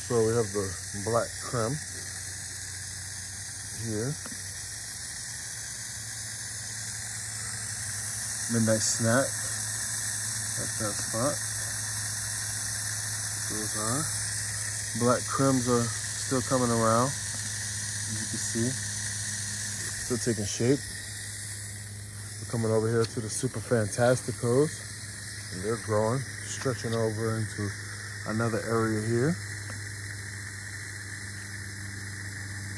So we have the black creme here. Midnight snack at that spot. Those are. Black cremes are still coming around, as you can see. Still taking shape. We're coming over here to the Super Fantasticos, and they're growing, stretching over into another area here.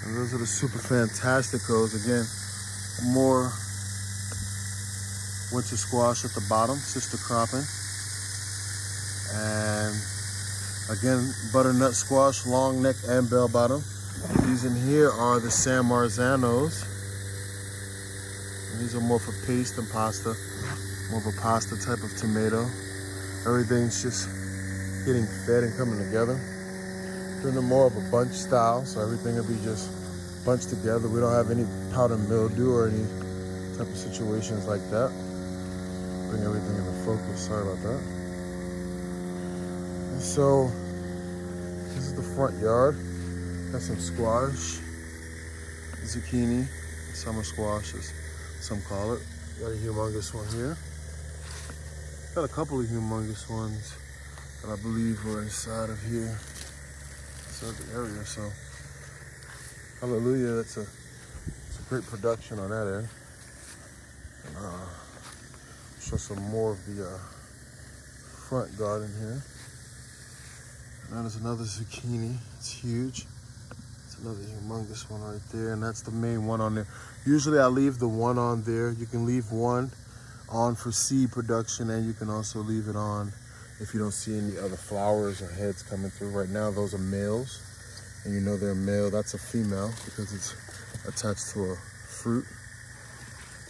And those are the Super Fantasticos. Again, more winter squash at the bottom, sister cropping. And again, butternut squash, long neck and bell bottom. These in here are the San Marzanos. And these are more for paste and pasta, more of a pasta type of tomato. Everything's just getting fed and coming together. Doing them more of a bunch style, so everything will be just bunched together. We don't have any powder mildew or any type of situations like that. Bring everything into focus, sorry about that. And so, this is the front yard. Got some squash, zucchini, summer squash as some call it. Got a humongous one here. Got a couple of humongous ones that I believe were inside of here, inside the area. So, hallelujah, it's a great production on that end. Show some more of the front garden here. And that is another zucchini. It's huge. It's another humongous one right there, and that's the main one on there. Usually I leave the one on there. You can leave one on for seed production, and you can also leave it on if you don't see any other flowers or heads coming through. Right now, those are males, and you know they're male. That's a female because it's attached to a fruit.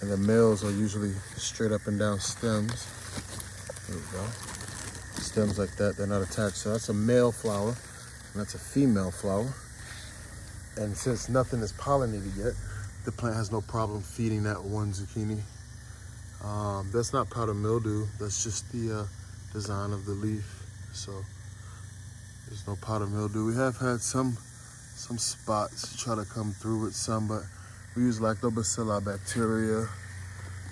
And the males are usually straight up and down stems. There we go. Stems like that, they're not attached. So that's a male flower, and that's a female flower. And since nothing is pollinated yet, the plant has no problem feeding that one zucchini. That's not powder mildew, that's just the design of the leaf. So there's no powder mildew. We have had some spots try to come through with some, but we use lactobacilli bacteria,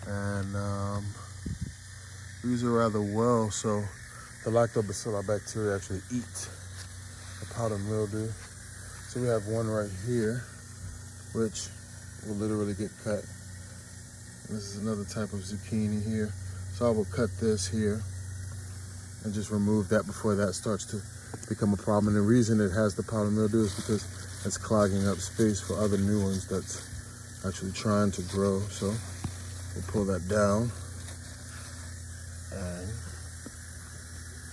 and we use it rather well. So the lactobacilli bacteria actually eat the powder mildew. So we have one right here, which will literally get cut. And this is another type of zucchini here. So I will cut this here and just remove that before that starts to become a problem. And the reason it has the powder mildew is because it's clogging up space for other new ones that's actually trying to grow. So we'll pull that down, and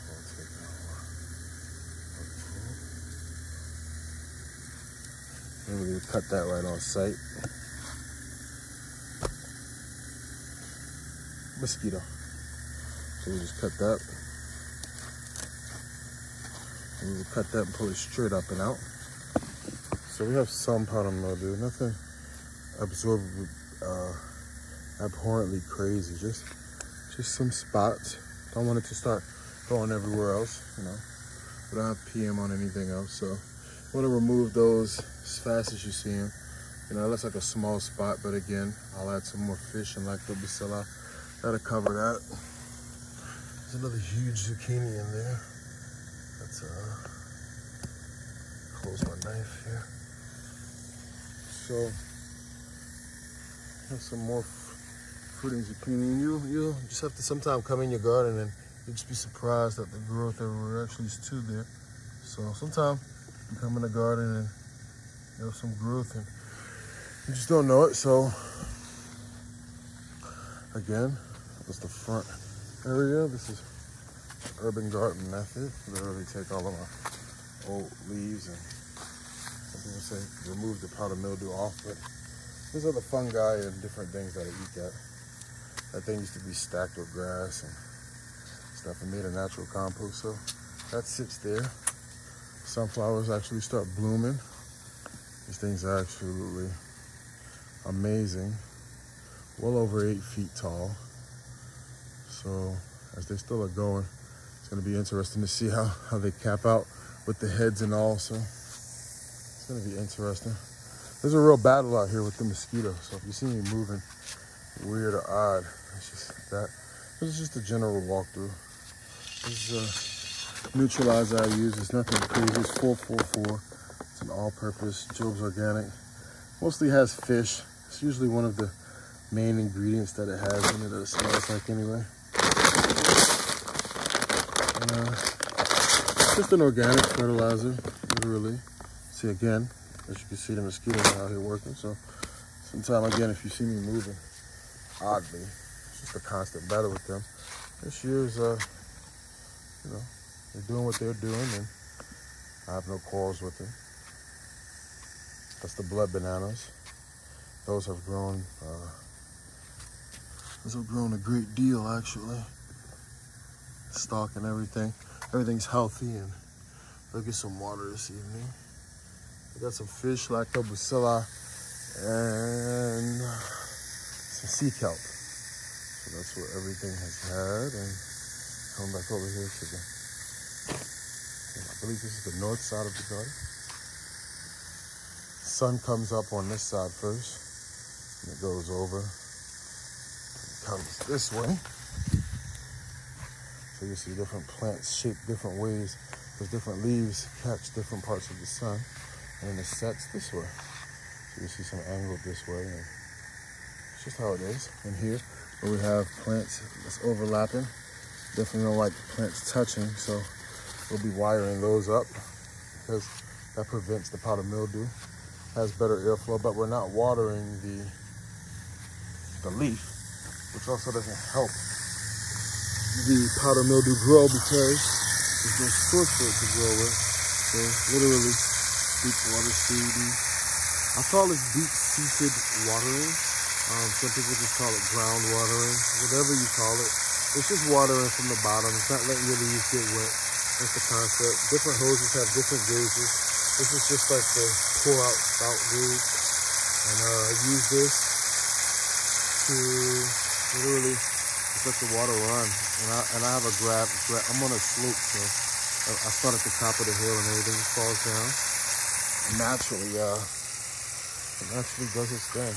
we'll take that one. And we'll cut that right on site. Mosquito. So we just cut that. And we'll cut that and pull it straight up and out. So we have some powder mildew, nothing abhorrently crazy, just some spots. Don't want it to start going everywhere else, you know. We don't have PM on anything else, so I want to remove those as fast as you see them. You know, it looks like a small spot, but again, I'll add some more fish and lactobacilli. That'll cover that. There's another huge zucchini in there. Let's close my knife here. So, have some more fruiting zucchini. You'll just have to sometime come in your garden and you'll just be surprised at the growth everywhere. Actually, it's two there. So sometime you come in the garden and you have some growth and you just don't know it. So again, that's the front area. This is urban garden method. Literally take all of my old leaves and some people say remove the powder mildew off, but there's other fungi and different things that eat that. That thing used to be stacked with grass and stuff and made a natural compost. So that sits there. Sunflowers actually start blooming. These things are absolutely amazing. Well over 8 feet tall. So as they still are going, it's gonna be interesting to see how they cap out with the heads and all, so it's gonna be interesting. There's a real battle out here with the mosquitoes, so if you see me moving weird or odd, it's just that. This is just a general walkthrough. This is a neutralizer I use. It's nothing crazy. It's 444. It's an all-purpose Job's Organic. Mostly has fish. It's usually one of the main ingredients that it has in it that it smells like anyway. Just an organic fertilizer, literally. See, again, as you can see, the mosquitoes are out here working. So sometime again, if you see me moving oddly, it's just a constant battle with them. This year's, you know, they're doing what they're doing, and I have no quarrels with them. That's the blood bananas. Those have grown a great deal, actually. Stalk and everything. Everything's healthy, and they'll get some water this evening. I got some fish, lactobacilli, and some sea kelp. So that's what everything has had, and coming back over here to the, I believe this is the north side of the garden. Sun comes up on this side first, and it goes over, and comes this way. So you see different plants shaped different ways, because different leaves catch different parts of the sun, and it sets this way. So you see some angled this way, and it's just how it is. And here, where we have plants that's overlapping, definitely don't like plants touching, so we'll be wiring those up, because that prevents the powder mildew. Has better airflow, but we're not watering the leaf, which also doesn't help the powder mildew grow because there's no source for it to grow with. So literally deep water seeding. I call it deep-seated watering. Some people just call it ground watering. Whatever you call it, it's just watering from the bottom. It's not letting your leaves get wet. That's the concept. Different hoses have different gauges. This is just like the pour out spout gauge. And I use this to literally just let the water run. And I have a grab. I'm on a slope, so I start at the top of the hill and everything just falls down. And naturally, it naturally does its thing.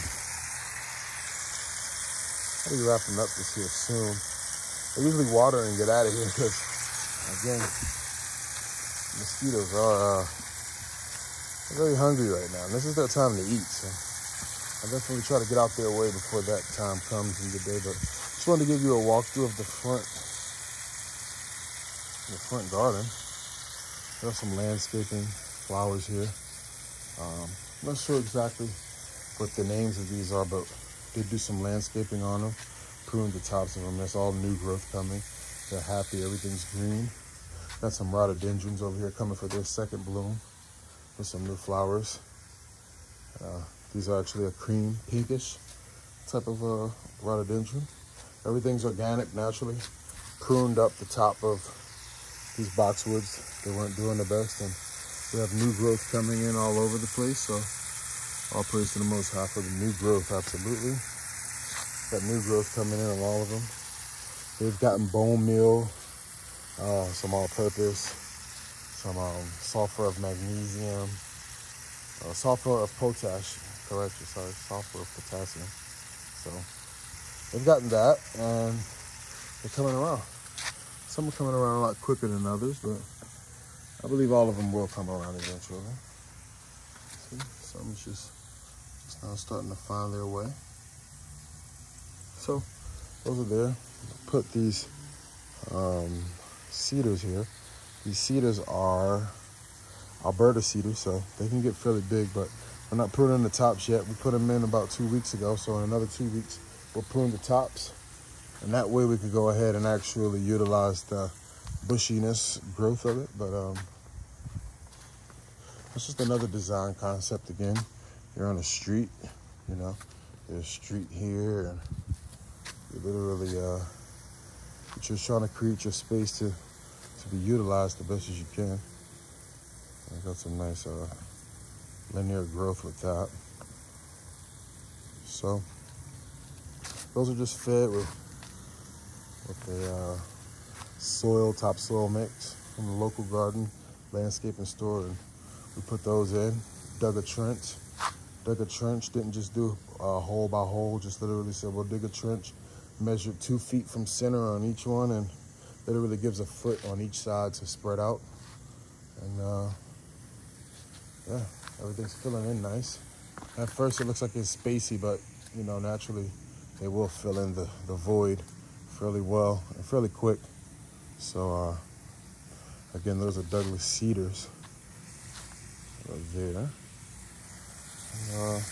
I'll be wrapping up this here soon. I usually water and get out of here because, again, mosquitoes are very hungry right now. And this is their time to eat, so I definitely try to get out their way before that time comes in the day. But just wanted to give you a walkthrough of the front garden. There's some landscaping flowers here. I'm not sure exactly what the names of these are, but they do some landscaping on them, prune the tops of them. That's all new growth coming. They're happy, everything's green. Got some rhododendrons over here coming for their second bloom with some new flowers. These are actually a cream pinkish type of rhododendron. Everything's organic, naturally. Pruned up the top of these boxwoods. They weren't doing the best, and we have new growth coming in all over the place, so all praise to the Most High for the new growth, absolutely. Got new growth coming in on all of them. They've gotten bone meal, some all-purpose, some sulfur of magnesium, sulfur of potash, sulfur of potassium. So they've gotten that, and they're coming around. Some are coming around a lot quicker than others, but I believe all of them will come around eventually. See, some is just now starting to find their way. So those are there. Put these cedars here. These cedars are Alberta cedars, so they can get fairly big, but we're not pruning the tops yet. We put them in about 2 weeks ago, so in another 2 weeks, we'll prune the tops. And that way we could go ahead and actually utilize the bushiness growth of it. But it's just another design concept again. You're on a street, you know, there's a street here, and you're literally you're just trying to create your space to be utilized the best as you can. I got some nice linear growth with that. So those are just fed with the topsoil mix from the local garden. landscaping store, and we put those in. Dug a trench, didn't just do hole by hole, just literally said, we'll dig a trench, measured 2 feet from center on each one, and literally gives a foot on each side to spread out. And yeah, everything's filling in nice. At first it looks like it's spacey, but you know, naturally they will fill in the void fairly well and fairly quick. So again, those are Douglas cedars right there. And,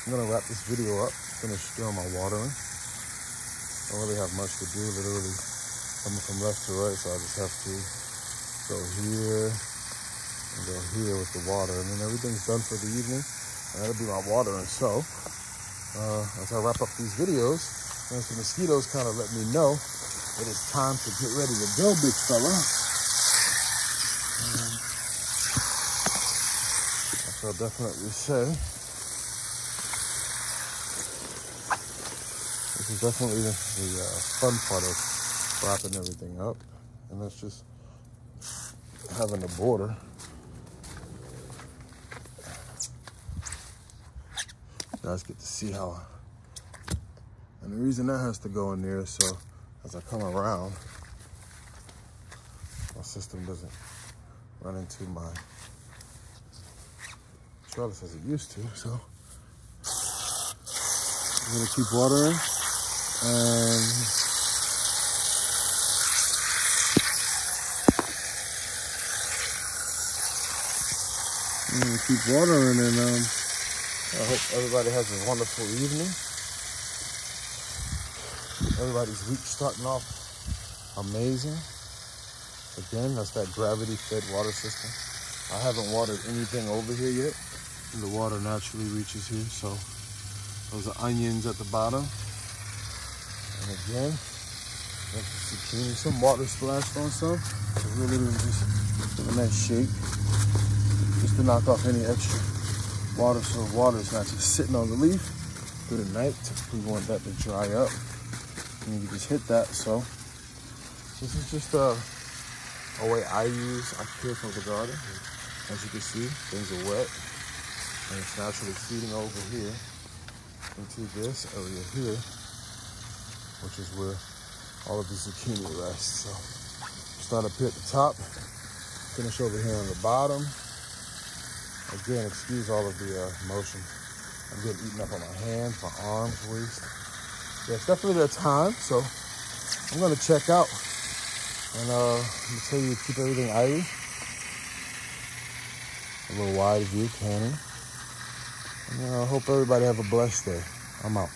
I'm gonna wrap this video up, finish doing my watering. Don't really have much to do, literally coming from left to right, so I just have to go here and go here with the water, and then everything's done for the evening, and that'll be my watering. So as I wrap up these videos, once the mosquitoes kind of let me know that it's time to get ready to go, big fella. I'll definitely say this is definitely the fun part of wrapping everything up, and that's just having the border. You guys get to see how, and the reason that has to go in there is so as I come around, my system doesn't run into my trellis as it used to. So I'm gonna keep watering, and I'm gonna keep watering, and I hope everybody has a wonderful evening. Everybody's week starting off amazing. Again, that's that gravity-fed water system. I haven't watered anything over here yet, and the water naturally reaches here. So those are onions at the bottom. And again, that's the zucchini. Some water splashed on some. So we're literally just in that shape, just to knock off any extra water, so the water is not just sitting on the leaf through the night. We want that to dry up, and you just hit that. So this is just a way I care for the garden. As you can see, things are wet, and it's naturally feeding over here into this area here, which is where all of the zucchini rests. So start up here at the top, finish over here on the bottom. Again, excuse all of the motion. I'm getting eaten up on my hands, my arms, waist. Yeah, it's definitely their time, so I'm gonna check out, and I'm gonna tell you to keep everything IRIE. A little wide view cannon. And I hope everybody have a blessed day. I'm out.